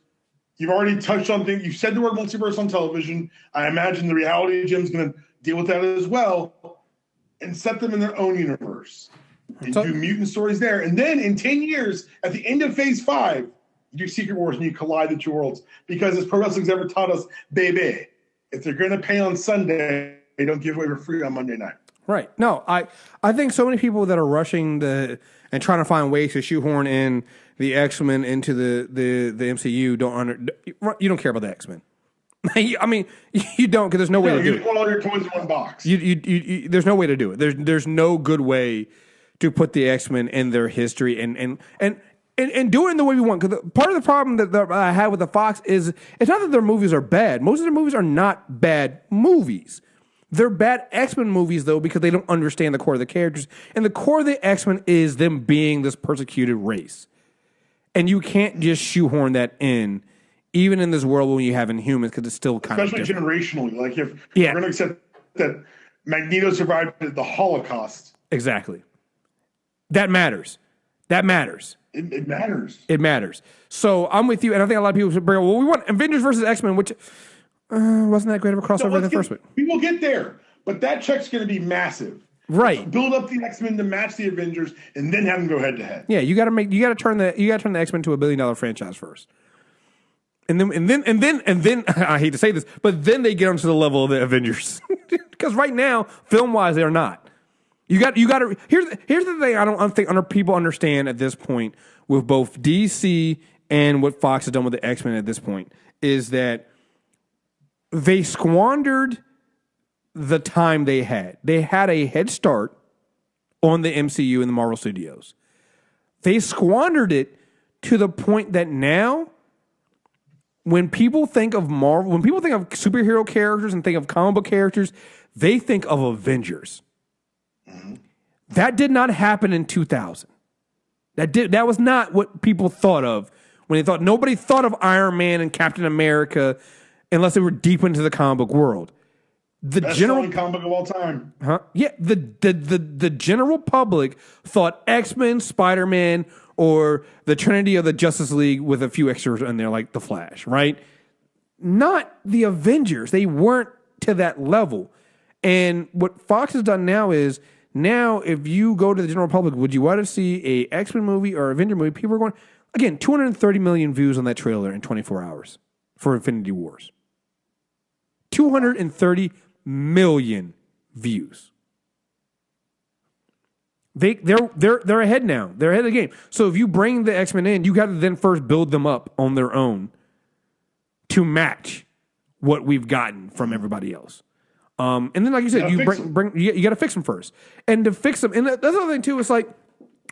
You've already touched on things. You've said the word multiverse on television. I imagine the reality Jim's going to deal with that as well, and set them in their own universe and do mutant stories there. And then in 10 years, at the end of Phase 5, you do Secret Wars and you collide the two worlds. Because as pro wrestling's ever taught us, baby, if they're going to pay on Sunday, they don't give away for free on Monday night. Right. No, I think so many people that are rushing and trying to find ways to shoehorn in the X-Men into the MCU you don't care about the X-Men. I mean, you don't, because there's no way to do it. You put all your toys in one box. There's no way to do it. There's no good way to put the X-Men in their history and do it in the way we want. Because part of the problem that I have with the Fox is it's not that their movies are bad. Most of their movies are not bad movies. They're bad X-Men movies, though, because they don't understand the core of the characters. And the core of the X-Men is them being this persecuted race. And you can't just shoehorn that in, even in this world when you have Inhumans, because it's still kind of different. Especially generationally. Like, if we're going to accept that Magneto survived the Holocaust. Exactly. That matters. It matters. It matters. So I'm with you, and I think a lot of people should bring up, well, we want Avengers versus X-Men, which wasn't that great of a crossover in the first one. We will get there, but that check's going to be massive. Right. Let's build up the X-Men to match the Avengers, and then have them go head to head. Yeah, you got to turn the X-Men to $1 billion franchise first, and then I hate to say this, but then they get onto the level of the Avengers, because right now, film wise, they're not. You got to. Here's the thing. I don't think people understand at this point with both DC and what Fox has done with the X-Men at this point is that they squandered the time they had. They had a head start on the MCU and the Marvel Studios. They squandered it to the point that now, when people think of Marvel, when people think of superhero characters and think of comic book characters, they think of Avengers. Mm-hmm. That did not happen in 2000. That was not what people thought of when they thought. Nobody thought of Iron Man and Captain America unless they were deep into the comic book world. The best general comic book of all time. Huh? Yeah, the general public thought X-Men, Spider-Man, or the Trinity of the Justice League with a few extras in there like the Flash, right? Not the Avengers. They weren't to that level. And what Fox has done now is, now if you go to the general public, would you want to see a X-Men movie or Avenger movie? People are going, again, 230 million views on that trailer in 24 hours for Infinity Wars. 230 million views. They're ahead now. They're ahead of the game. So if you bring the X-Men in, you got to then first build them up on their own to match what we've gotten from everybody else. And then, like you said, you got to fix them first. And to fix them, and that's the other thing too. Is like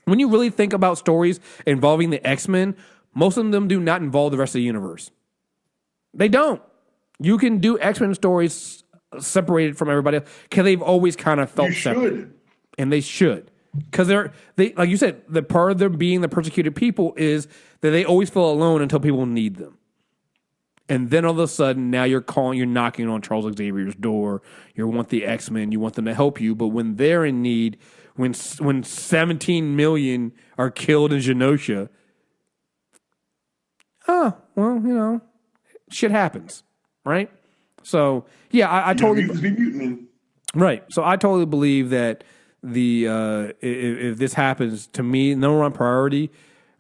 when you really think about stories involving the X-Men, most of them do not involve the rest of the universe. They don't. You can do X-Men stories separated from everybody else because they've always kind of felt separate. And they should. Because they like you said, the part of them being the persecuted people is that they always feel alone until people need them. And then all of a sudden, now you're knocking on Charles Xavier's door. You want the X-Men, you want them to help you. But when they're in need, when 17 million are killed in Genosha, shit happens, right? So, yeah, I totally... Right. So I totally believe that if this happens, to me, number one priority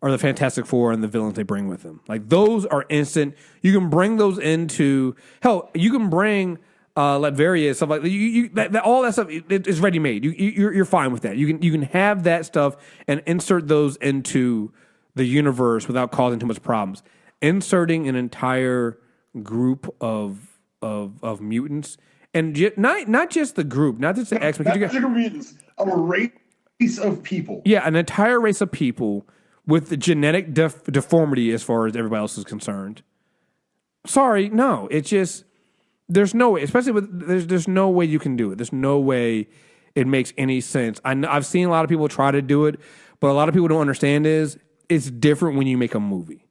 are the Fantastic Four and the villains they bring with them. Like, those are instant. You can bring those into... Hell, you can bring Latveria, stuff like that. All that stuff is ready-made. You're fine with that. You can have that stuff and insert those into the universe without causing too much problems. Inserting an entire group of mutants... And not just the group, not just the X-Men. Not just mutants, a race of people. Yeah, an entire race of people with the genetic deformity as far as everybody else is concerned. Sorry, no. It's just, there's no way, especially with, there's no way you can do it. There's no way it makes any sense. I've seen a lot of people try to do it, but a lot of people don't understand is it's different when you make a movie.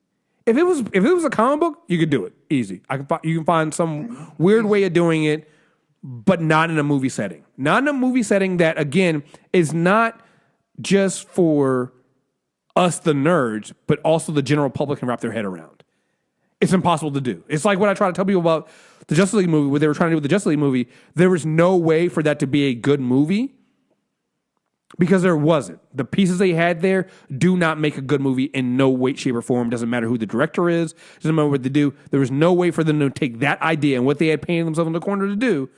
If it was a comic book, you could do it easy. You can find some weird way of doing it, but not in a movie setting. Not in a movie setting that, again, is not just for us, the nerds, but also the general public can wrap their head around. It's impossible to do. It's like what I try to tell people about the Justice League movie, what they were trying to do with the Justice League movie. There was no way for that to be a good movie because there wasn't. The pieces they had there do not make a good movie in no way, shape, or form. Doesn't matter who the director is. Doesn't matter what they do. There was no way for them to take that idea and what they had painted themselves in the corner to do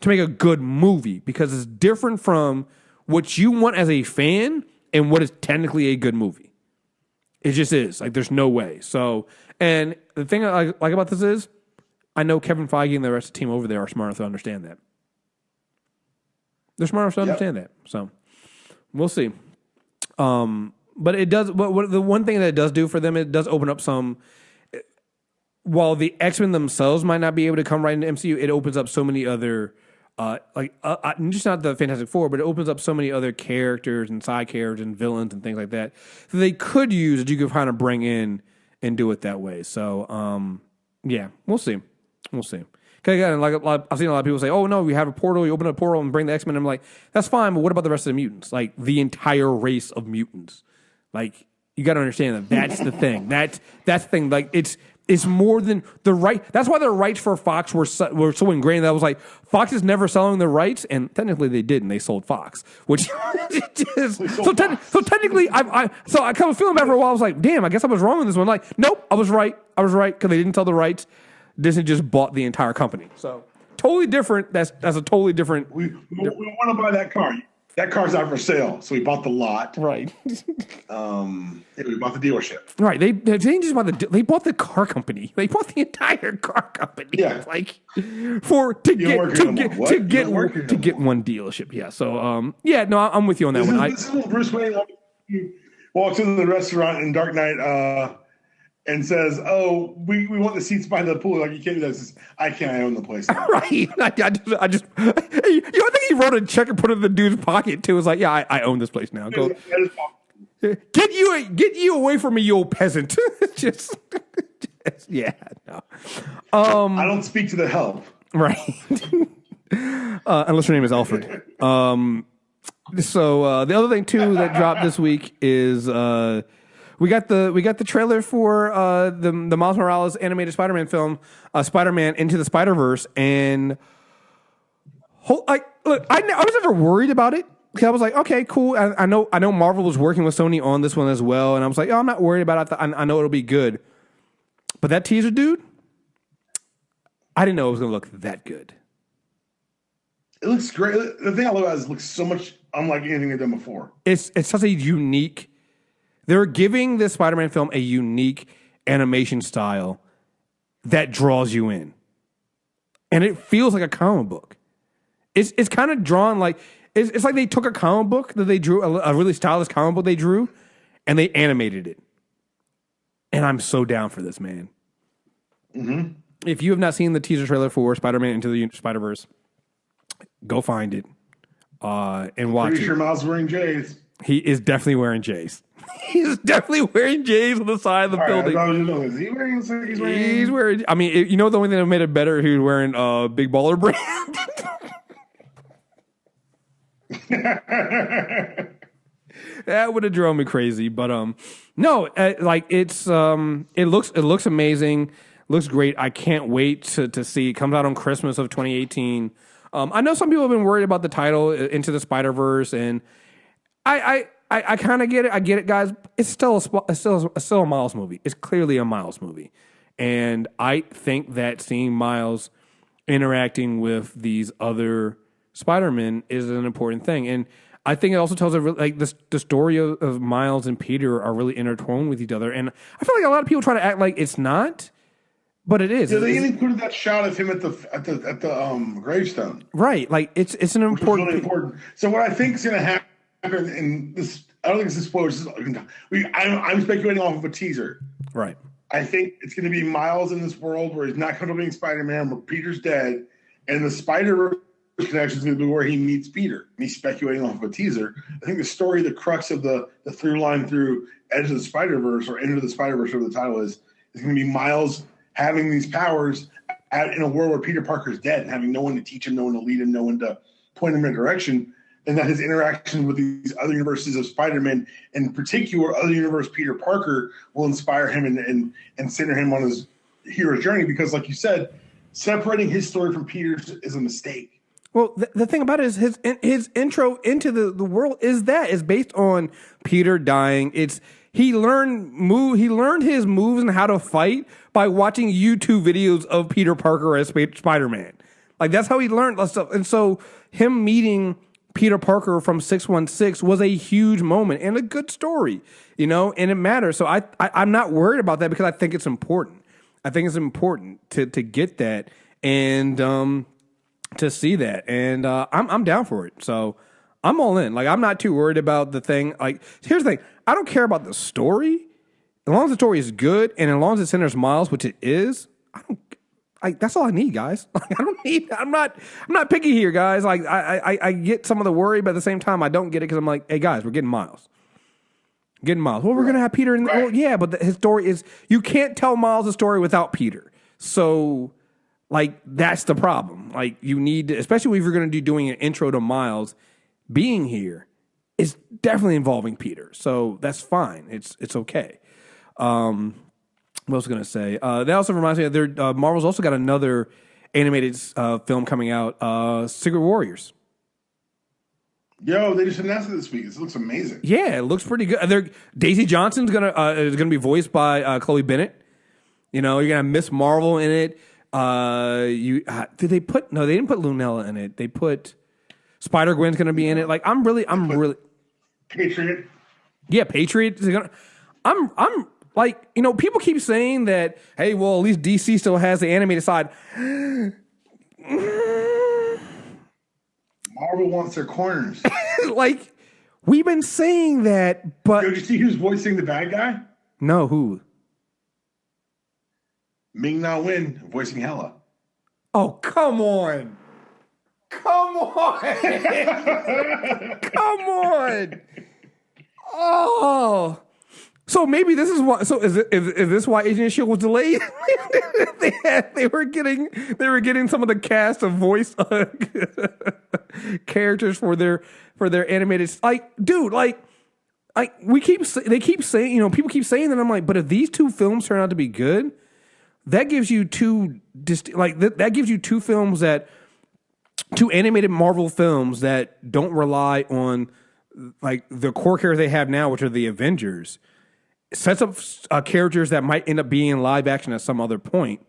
to make a good movie because it's different from what you want as a fan and what is technically a good movie. It just is. Like, there's no way. So, and the thing I like about this is I know Kevin Feige and the rest of the team over there are smart enough to understand that. They're smart enough to understand that. So, we'll see. But it does, what the one thing that it does do for them, it does open up some, while the X-Men themselves might not be able to come right into MCU, it opens up so many other, just not the Fantastic Four, but it opens up so many other characters and side characters and villains and things like that they could use that you could kind of bring in and do it that way. So, yeah, we'll see. We'll see. Because again, I've seen a lot of people say, "Oh no, we have a portal. You open a portal and bring the X-Men." I'm like, that's fine, but what about the rest of the mutants? Like the entire race of mutants. Like you got to understand that that's the thing. That's the thing. Like it's more than the right. That's why the rights for Fox were so ingrained. That was like Fox is never selling the rights, and technically they didn't. They sold Fox, which so technically I kind of feeling bad for a while. I was like, damn, I guess I was wrong on this one. Like, nope, I was right. I was right because they didn't sell the rights. Disney just bought the entire company. So totally different. That's a totally different. We want to buy that car. That car's out for sale, so we bought the lot. Right. We bought the dealership. Right. They didn't just buy they bought the car company. They bought the entire car company. Yeah. Like to get one dealership. Yeah. So no, I'm with you on that one. This is when Bruce Wayne walks into the restaurant in Dark Knight and says, "Oh, we want the seats by the pool." Like, you can't do this. I can't. I own the place now. Right. I think he wrote a check and put it in the dude's pocket too. It was like, yeah, I own this place now. Go. Get you away from me, you old peasant. just yeah. No. I don't speak to the help. Right. Unless your name is Alfred. So the other thing too that dropped this week is we got the trailer for the Miles Morales animated Spider-Man film, Spider-Man Into the Spider-Verse, and I was never worried about it because I was like, okay, cool. I know Marvel was working with Sony on this one as well, and I was like, oh, I'm not worried about it. I know it'll be good. But that teaser, dude, I didn't know it was going to look that good. It looks great. The thing I love about it is it looks so much unlike anything they've done before. It's such a unique. They're giving this Spider-Man film a unique animation style that draws you in. And it feels like a comic book. It's kind of drawn like it's like they took a comic book that they drew, a really stylish comic book they drew, and they animated it. And I'm so down for this, man. Mm-hmm. If you have not seen the teaser trailer for Spider-Man Into the Spider-Verse, go find it and watch it. Pretty sure Miles is wearing J's. He is definitely wearing J's. He's definitely wearing J's on the side of the building. Is he wearing? He's wearing. I mean, you know, the only thing that made it better, he was wearing Big Baller Brand. That would have drove me crazy, but no, like it looks amazing, looks great. I can't wait to see. It comes out on Christmas of 2018. I know some people have been worried about the title Into the Spider-Verse, and I kind of get it. I get it, guys. It's still a Miles movie. It's clearly a Miles movie, and I think that seeing Miles interacting with these other Spider-Men is an important thing, and I think it also tells the story of Miles and Peter are really intertwined with each other, and I feel like a lot of people try to act like it's not, but it is. Yeah, they even included that shot of him at the gravestone. Right, like it's an important. Really important. So what I think is going to happen in this, I don't think it's a spoiler. I'm speculating off of a teaser. Right. I think it's going to be Miles in this world where he's not comfortable being Spider-Man, where Peter's dead, and the Spider connection is going to be where he meets Peter. Me speculating off of a teaser. I think the story, the crux of the through line through Edge of the Spider-Verse or Into the Spider-Verse, whatever the title is going to be Miles having these powers in a world where Peter Parker's dead and having no one to teach him, no one to lead him, no one to point him in a direction. And that his interaction with these other universes of Spider-Man, in particular, other universe Peter Parker, will inspire him and center him on his hero's journey. Because, like you said, separating his story from Peter's is a mistake. Well, the thing about it is his intro into the world is based on Peter dying. He learned his moves and how to fight by watching YouTube videos of Peter Parker as Spider-Man. Like, that's how he learned that stuff. And so him meeting Peter Parker from 616 was a huge moment and a good story, and it matters. So I'm not worried about that because I think it's important. I think it's important to get that and to see that, and I'm down for it. So I'm all in. Like, I'm not too worried about the thing. Like, here's the thing: I don't care about the story as long as the story is good and as long as it centers Miles, which it is. That's all I need, guys. Like, I'm not picky here, guys. Like, I get some of the worry, but at the same time, I don't get it because I'm like, hey, guys, we're getting Miles. Well, we're going to have Peter in the, well, yeah, but his story is, you can't tell Miles' story without Peter. So, like, that's the problem. Like, you need to, especially if you're going to be doing an intro to Miles being here, it's definitely involving Peter. So that's fine. It's okay. What was I going to say? That also reminds me of Marvel's also got another animated film coming out, Secret Warriors. Yo, they just announced it this week. This looks amazing. Yeah, it looks pretty good. Daisy Johnson's is gonna be voiced by Chloe Bennett. You're gonna have Miss Marvel in it. Did they put? No, they didn't put Lunella in it. They put Spider-Gwen's gonna be in it. Like, I'm really Patriot. Yeah, Patriot is gonna. I'm like, people keep saying that, hey, well, at least DC still has the animated side. Marvel wants their corners. Like, we've been saying that, but... Did you see who's voicing the bad guy? No, who? Ming-Na Wen voicing Hela. Oh, come on. Come on. Come on. Oh... So maybe this is why. So is this why Agent of S.H.I.E.L.D. was delayed? they were getting some of the cast of voice characters for their animated. Like, dude, like they keep saying, people keep saying that. I'm like, but if these two films turn out to be good, that gives you that gives you two animated Marvel films that don't rely on like the core characters they have now, which are the Avengers. Sets up characters that might end up being in live action at some other point.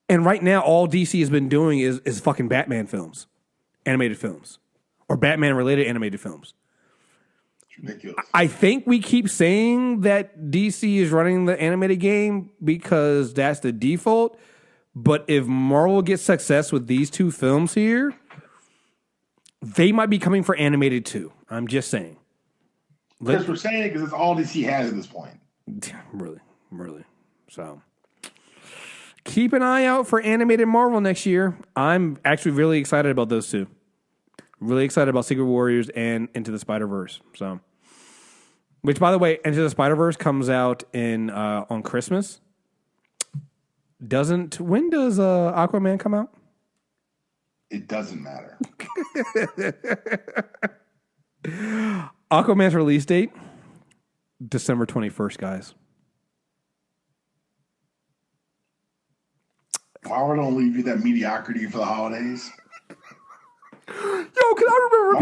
And right now, all DC has been doing is fucking Batman films, animated films, or Batman-related animated films. It's ridiculous. I think we keep saying that DC is running the animated game because that's the default. But if Marvel gets success with these two films here, they might be coming for animated too. I'm just saying. Because we're saying it because it's all DC has at this point. Really. So keep an eye out for animated Marvel next year. I'm actually really excited about those two. Really excited about Secret Warriors and Into the Spider-Verse. So, which, by the way, Into the Spider-Verse comes out on Christmas. When does Aquaman come out? It doesn't matter. Aquaman's release date, December 21st, guys. Marvel don't leave you that mediocrity for the holidays. Yo, because I remember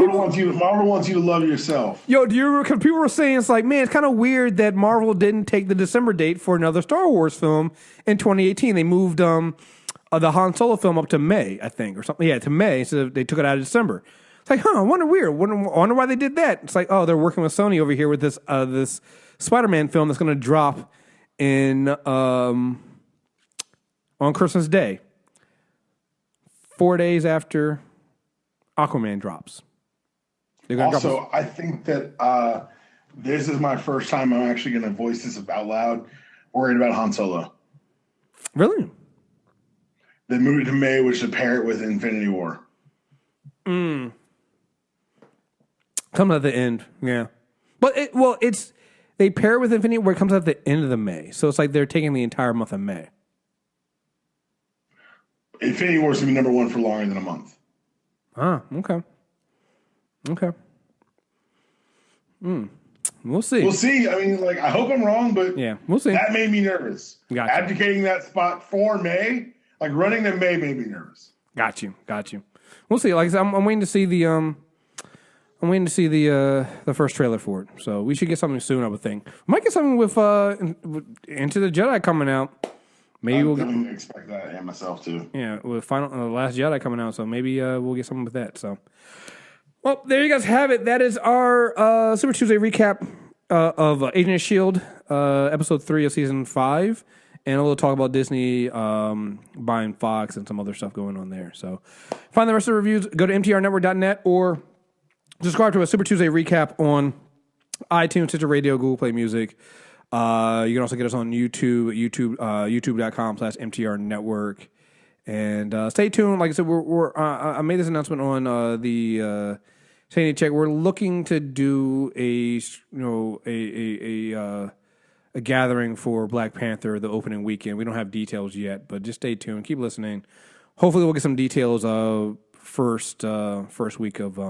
Marvel wants you to love yourself. Yo, do you remember? Because people were saying it's like, man, it's kind of weird that Marvel didn't take the December date for another Star Wars film in 2018. They moved the Han Solo film up to May, I think, or something. Yeah, to May. So they took it out of December. It's like, I wonder why they did that. It's like, oh, they're working with Sony over here with this Spider-Man film that's going to drop on Christmas Day, 4 days after Aquaman drops. Also, I think that this is my first time I'm actually going to voice this out loud, worried about Han Solo. Really? They moved it to May, which is a pair with Infinity War. Comes at the end, yeah. But they pair it with Infinity where it comes at the end of the May. So it's like they're taking the entire month of May. Infinity War is going to be #1 for longer than a month. Ah, okay. Okay. We'll see. We'll see. I mean, like, I hope I'm wrong, but yeah, we'll see. That made me nervous. Gotcha. Advocating that spot for May, like running them May made me nervous. Got you. We'll see. Like I said, I'm waiting to see the first trailer for it. So we should get something soon, I would think. We might get something with Into the Jedi coming out. Maybe we'll expect that and myself too. Yeah, with Last Jedi coming out, so maybe we'll get something with that. So, well, there you guys have it. That is our Super Tuesday recap of Agent of Shield, episode 3 of season 5, and a little talk about Disney buying Fox and some other stuff going on there. So, find the rest of the reviews. Go to mtrnetwork.net or subscribe to a Super Tuesday recap on iTunes, Stitcher Radio, Google Play Music. You can also get us on YouTube, youtube.com/MTR Network. And stay tuned. Like I said, I made this announcement on the Sandy Check. We're looking to do a gathering for Black Panther the opening weekend. We don't have details yet, but just stay tuned. Keep listening. Hopefully, we'll get some details first week of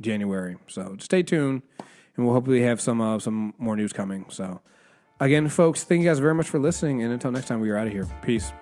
January. So just stay tuned, and we'll hopefully have some more news coming. So. Again, folks, thank you guys very much for listening, and until next time, we are out of here. Peace.